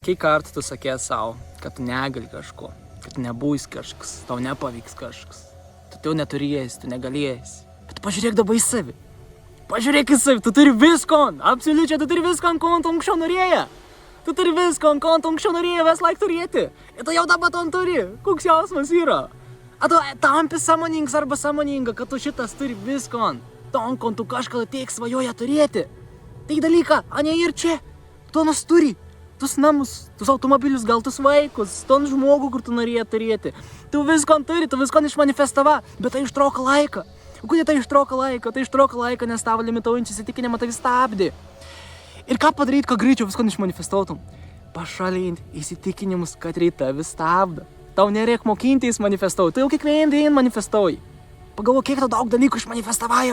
Kai kartų tu sakė savo, kad tu negali kažko, kad tu nebūsi kažkas, tau nepavyks kažkas, tu neturėsi, tu negalėsi. Bet pažiūrėk dabar į savi. Pažiūrėk į savi, tu turi visko, absoliučiai tu turi visko, ko tu anksčiau norėjai. Tu turi visko, ko tu anksčiau norėjai vis laik turėti. Ir tu jau dabar to turi. Koks jausmas yra? A tu tampi sąmoningas arba sąmoninga, kad tu šitas turi visko. Ton, ko tu kažkada tiek svajoja turėti. Tai dalyką, a ne ir čia. Tu nas turi. Tus namus, tus automobilius, gal tus vaikus, ton žmogų, kur tu norėjai turėti. Tu visko turi, tu visko išmanifestava, bet tai ištrauka laiką. O kodėl tai ištrauka laiką? Tai ištrauka laiką, nes tavo limituojančių įsitikinimą tai stabdė. Ir ką padaryti, kad greičiau visko išmanifestuotum? Pašalinti įsitikinimus, kad ryta vis stabdo. Tau nereik mokintis manifestuoti, tu jau kiekvieną dieną manifestuoji. Pagalvo, kiek tau daug dalykų išmanifestavai.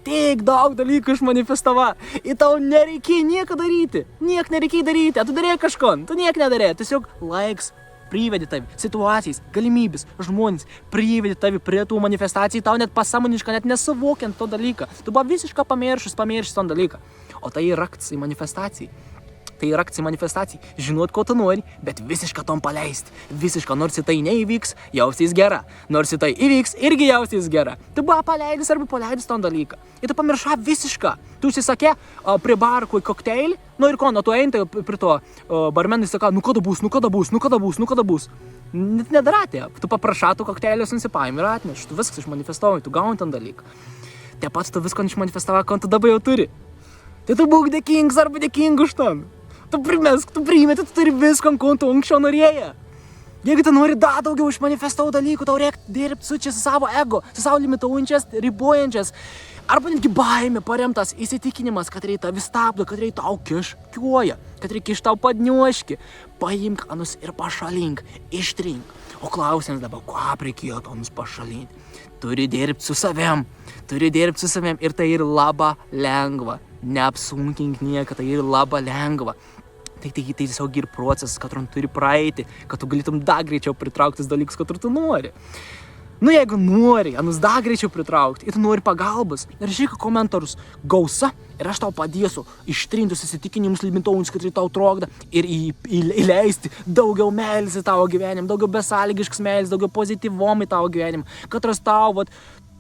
Tiek daug dalykų išmanifestava. Ir tau nereikia nieko daryti. Niek nereikia daryti. A tu darė kažko. Tu niek nedarė. Tiesiog laiks privedė tavi. Situacijas, galimybės, žmonės privedė tavi prie tų manifestacijų. Tau net pasąmoniškai, net nesuvokiant to dalyką. Tu buvo visiškai pamiršęs to dalyką. O tai raktas į manifestaciją. Tai raktas į manifestaciją. Žinot, ko tu nori, bet visiškai tom paleisti. Visiškai, nors tai neįvyks, jaustis gera. Nors tai įvyks, irgi jaustis gera. Tu buvo paleidęs arba paleidęs tom dalyką. Ir tu pamiršai visiškai. Tu užsisakė prie barko į kokteilį, nu ir ko, tu eini prie to barmenai saka, nu kada bus. Net nedaratė. Tu paprašai tų kokteilius nusipaimi ir atneš. Tu viskas išmanifestavai, tu gauni tą dalyką. Tie pats tu visko išmanifestavai, ko tu dabar jau turi. Tai tu būk dėkingas arba dėkingas už tą. Tu primesk, tu primeti, tu turi visko, ko tu anksčiau norėjai. Jeigu tu nori dar daugiau išmanifestuoti dalykų, tau reikia dirbti su savo ego, su savo limituojančias, ribojančias, arba netgi baimė paremtas įsitikinimas, kad reikia vis stabdo, kad reikia tau kiškiuoja, kad reikia iš tau padnioški. Paimk anus ir pašalink, ištrink. O klausimas dabar, ką reikėjo anus pašalinti? Turi dirbti su savim ir tai ir labai lengva. Neapsunkink nieką, tai ir labai lengva. Tai tiesiog ir procesas, kad tu turi praeiti, kad tu galėtum dar greičiau pritrauktis dalykus, kad tu nori. Nu, jeigu nori, anus dar greičiau pritraukti, ir tu nori pagalbos, rašyk komentarus gausa ir aš tau padėsiu ištrintus įsitikinimus limituojančius, kad tau trokda ir įleisti daugiau meilės į tavo gyvenimą, daugiau besąlygiškas meilės, daugiau pozityvom į tavo gyvenimą, kad ras tau,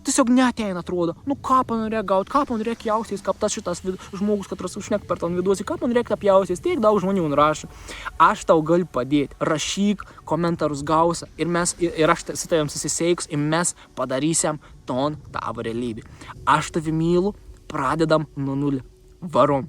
tiesiog neateina, atrodo, nu ką man reikia gauti, ką man reikia jaustis, kaip tas šitas žmogus, kad užšnek per ton viduosi, ką man reikia apjaustis, tiek daug žmonių rašo. Aš tau galiu padėti, rašyk komentarus gausa ir aš su tavim susiseiks ir mes padarysim ton tavo realybę. Aš tavi mylu, pradedam nuo nulio. Varom.